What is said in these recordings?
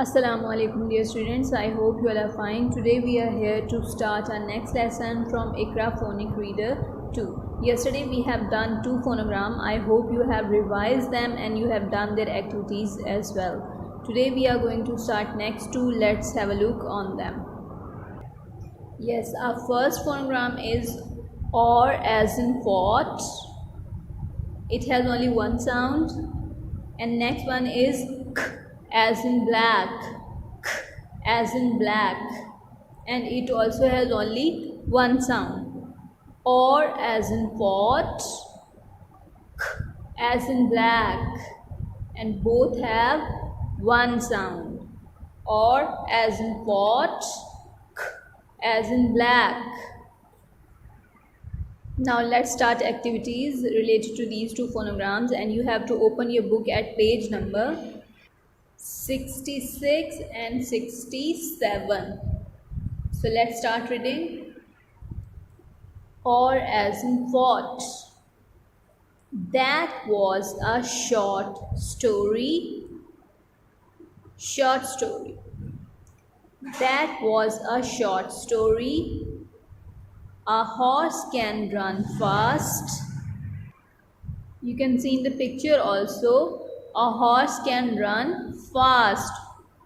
Assalamu alaikum dear students, I hope you all are fine. Today we are here to start our next lesson from Iqra Phonic Reader 2. Yesterday we have done 2 phonogram. I hope you have revised them and you have done their activities as well. Today we are going to start next 2. Let's have a look on them. Yes, our first phonogram is or as in what. It has only one sound. And next one is k as in black, k as in black, and it also has only one sound. Or as in pot, k as in black, and both have one sound. Or as in pot, k as in black. Now let's start activities related to these 2 phonograms, and you have to open your book at page number 66 and 67. So let's start reading. Or as in what. That was a short story. Short story. That was a short story. A horse can run fast. You can see in the picture also, a horse can run fast.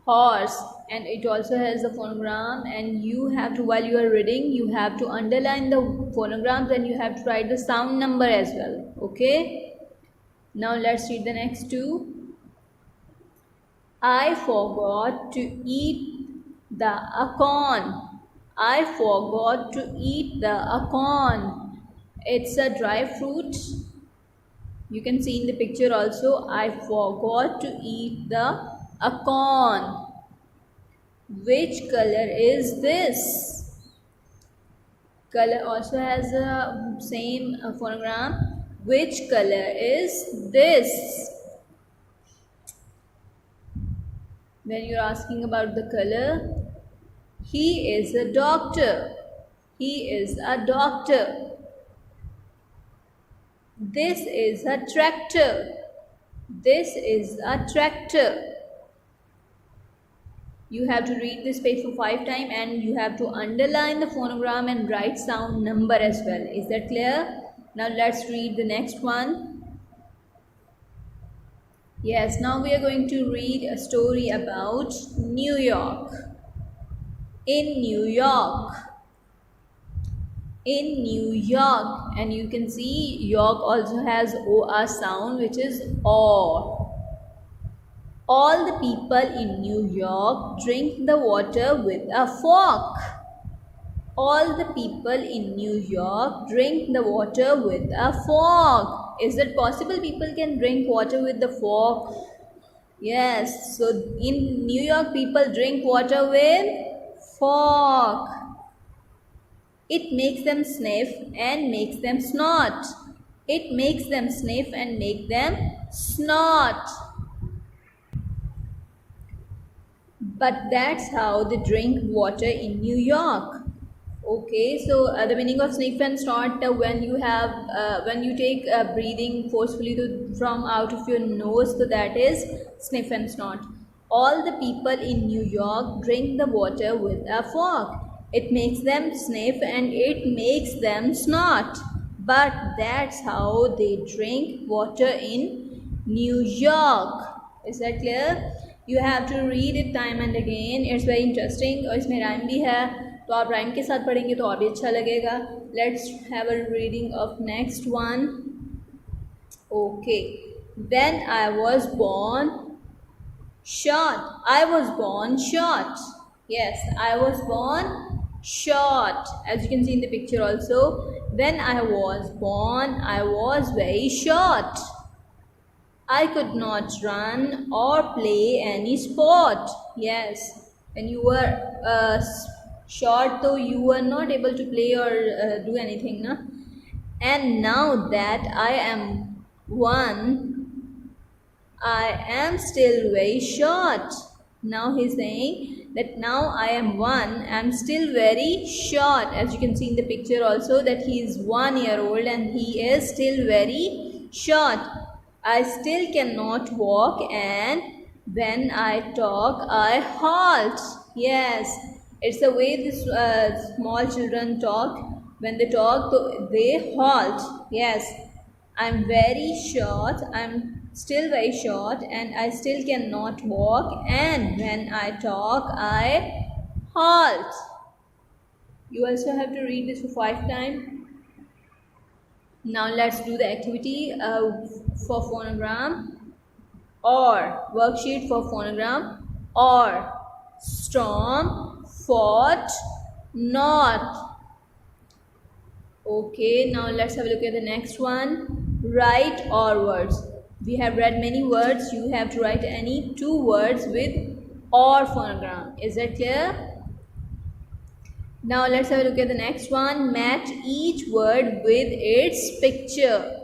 Horse, and it also has a phonogram, and you have to, while you are reading, you have to underline the phonograms and you have to write the sound number as well. Okay, now let's read the next 2. I forgot to eat the acorn. I forgot to eat the acorn. It's a dry fruit. You can see in the picture also, I forgot to eat the acorn. Which color is this? Color also has a same phonogram. Which color is this? When you're asking about the color, he is a doctor. He is a doctor. This is a tractor. This is a tractor. You have to read this page for 5 times and you have to underline the phonogram and write sound number as well. Is that clear? Now let's read the next one. Yes, now we are going to read a story about New York. In New York. In New York, and you can see York also has OR sound, which is or. All the people in New York drink the water with a fork. All the people in New York drink the water with a fork. Is it possible people can drink water with the fork? Yes, so in New York people drink water with fork. It makes them sniff and makes them snort. It makes them sniff and make them snort. But that's how they drink water in New York. Okay, so the meaning of sniff and snort, when you take breathing forcefully from out of your nose, so that is sniff and snort. All the people in New York drink the water with a fork. It makes them sniff and it makes them snort. But that's how they drink water in New York. Is that clear? You have to read it time and again. It's very interesting. और इसमें rhyme भी है, तो आप rhyme के साथ पढ़ेंगे तो और भी अच्छा लगेगा. Let's have a reading of next one. Okay. When I was born short. I was born short. Yes, I was born short. As you can see in the picture also, when I was born, I was very short. I could not run or play any sport. Yes, when you were short, though, you were not able to play or do anything, no? And now that I am one, I am still very short. Now he's saying that now I am 1, I am still very short. As you can see in the picture also, that he is 1 year old and he is still very short. I still cannot walk and When I talk, I halt. Yes, it's the way these small children talk. When they talk, they halt. Yes, I'm very short. I'm still very short, and I still cannot walk. And when I talk, I halt. You also have to read this for 5 times. Now let's do the activity for phonogram, or worksheet for phonogram. Or storm, fought, not. Okay, now let's have a look at the next one. Write or words. We have read many words. You have to write any 2 words with or phonogram. Is that clear? Now let's have a look at the next one. Match each word with its picture.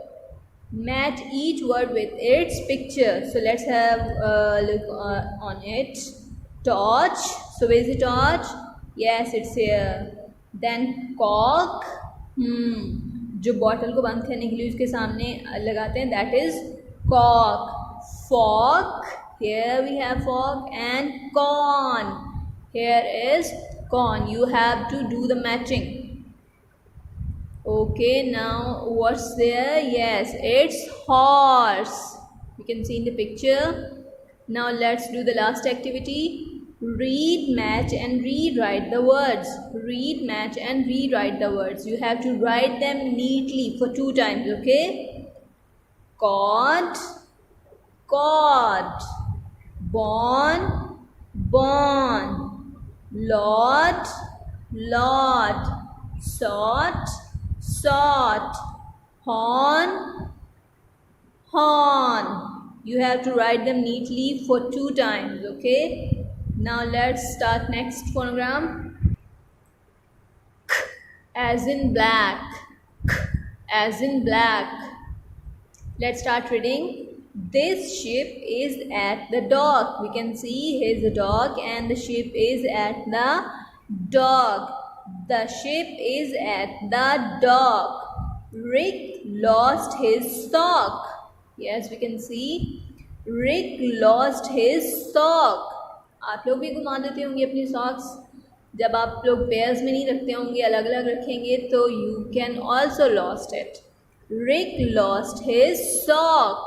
Match each word with its picture. So let's have a look on it. Torch. So where is the torch? Yes, it's here. Then cork. जो bottle को बंद करने के लिए उसके सामने लगाते हैं, that is cork. Fork. Here we have fork. And corn. Here is corn. You have to do the matching. Okay, now what's there? Yes, it's horse. You can see in the picture. Now let's do the last activity. Read, match and rewrite the words. Read, match and rewrite the words. You have to write them neatly for 2 times, okay? Cod, cod. Born, born. Lord, lord. Sought, sought. Horn, horn. You have to write them neatly for 2 times, okay? Now let's start next phonogram. K as in black. K as in black. Let's start reading. This ship is at the dock. We can see here's the dock and the ship is at the dock. The ship is at the dock. Rick lost his sock. Yes, we can see Rick lost his sock. आप लोग भी घुमा देते होंगे अपनी socks. जब आप लोग पेयर्स में नहीं रखते होंगे, अलग अलग रखेंगे, तो you can also lost it. Rick lost his sock.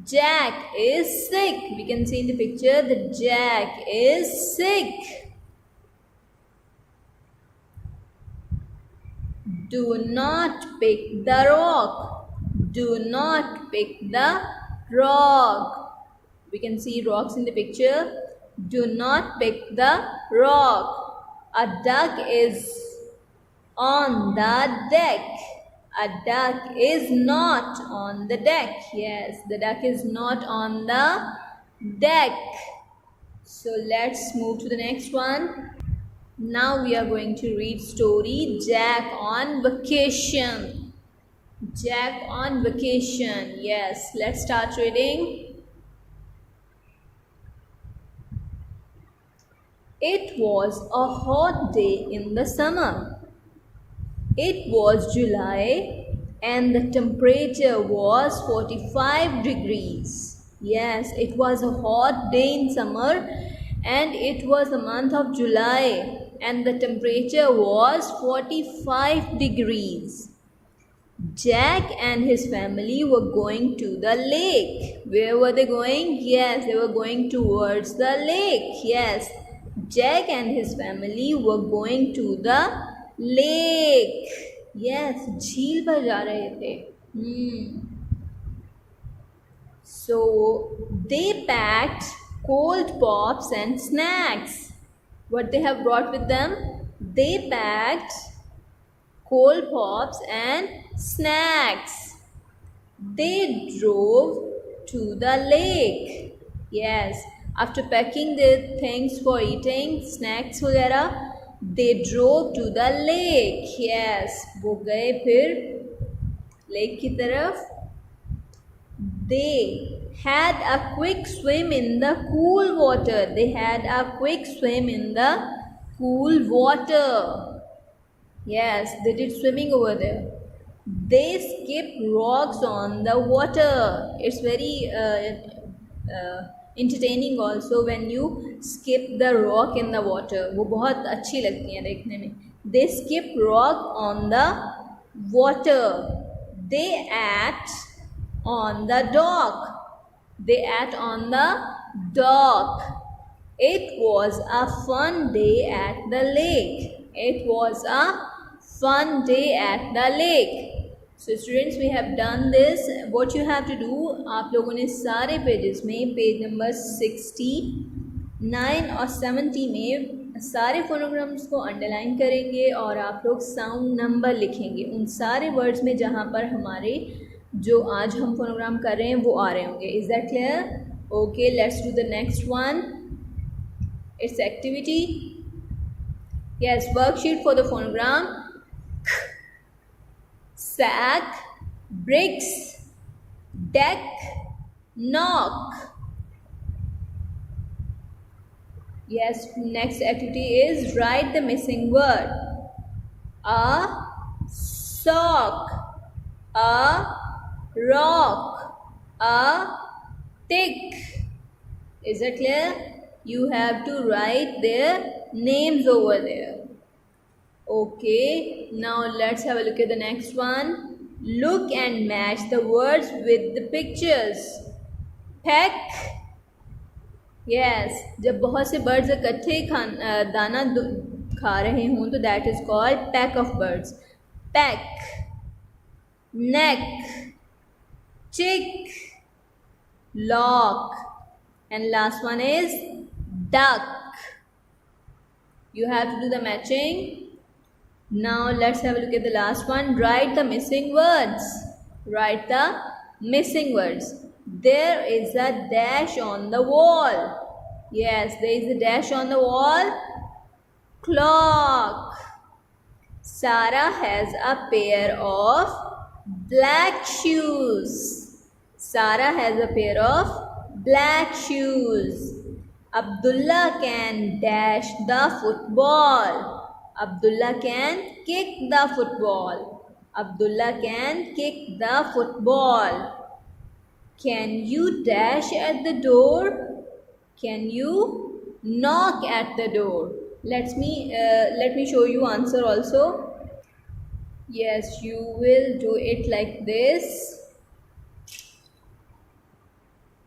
Jack is sick. We can see in the picture that Jack is sick. Do not pick the rock. Do not pick the rock. We can see rocks in the picture. Do not pick the rock. A duck is on the deck. A duck is not on the deck. Yes, the duck is not on the deck. So let's move to the next one. Now we are going to read story Jack on Vacation. Jack on Vacation. Yes, let's start reading. It was a hot day in the summer. It was July and the temperature was 45 degrees. Yes, it was a hot day in summer and it was the month of July and the temperature was 45 degrees. Jack and his family were going to the lake. Where were they going? Yes, they were going towards the lake. Yes, Jack and his family were going to the lake. Yes, झील पर जा रहे थे. So they packed cold pops and snacks. What they have brought with them? They packed cold pops and snacks. They drove to the lake. Yes, after packing the things for eating, snacks वगैरह, they drove to the lake. Yes, वो गए फिर lake की तरफ. They had a quick swim in the cool water. They had a quick swim in the cool water. Yes, they did swimming over there. They skipped rocks on the water. It's very entertaining also when you skip the rock in the water. वो बहुत अच्छी लगती हैं देखने में. They skip rock on the water. They ate on the dock. They ate on the dock. It was a fun day at the lake. It was a fun day at the lake. So students, we have done this. What you have to do, आप लोगों ने सारे pages में page number 69 और 70 में सारे phonograms को underline करेंगे और आप लोग साउंड नंबर लिखेंगे उन सारे वर्ड्स में जहाँ पर हमारे जो आज हम फोनोग्राम कर रहे हैं वो आ रहे होंगे. Is that clear? Okay, let's do the next one. It's activity. Yes, worksheet for the phonogram. Sack, bricks, deck, knock. Yes, next activity is write the missing word. A sock, a rock, a tick. Is that clear? You have to write their names over there. Okay, now let's have a look at the next one. Look and match the words with the pictures. Peck. Yes, जब बहुत से birds इकट्ठे दाना खा रहे हों तो that is called pack of birds. Peck, neck, chick, lock, and last one is duck. You have to do the matching. Now let's have a look at the last one. Write the missing words. Write the missing words. There is a dash on the wall. Yes, there is a dash on the wall. Clock. Sarah has a pair of black shoes. Sarah has a pair of black shoes. Abdullah can dash the football. Abdullah can kick the football. Abdullah can kick the football. Can you dash at the door? Can you knock at the door? Let me show you answer also. Yes, you will do it like this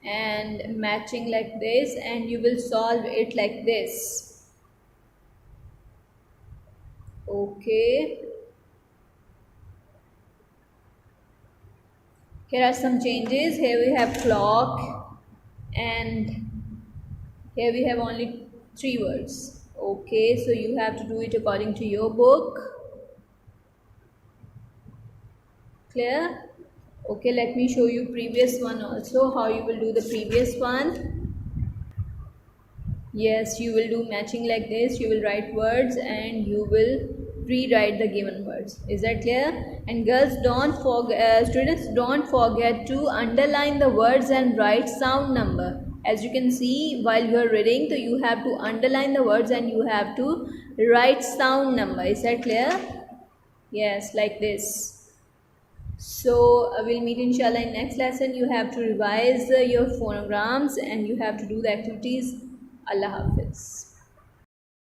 and matching like this, and you will solve it like this. Okay, here are some changes. Here we have clock and here we have only 3 words. Okay, so you have to do it according to your book. Clear? Okay, let me show you previous one also, how you will do the previous one. Yes, you will do matching like this. You will write words and you will rewrite the given words. Is that clear? And girls, students, don't forget to underline the words and write sound number. As you can see, while you are reading, so you have to underline the words and you have to write sound number. Is that clear? Yes, like this. So we'll meet inshallah in next lesson. You have to revise your phonograms and you have to do the activities. Allah Hafiz.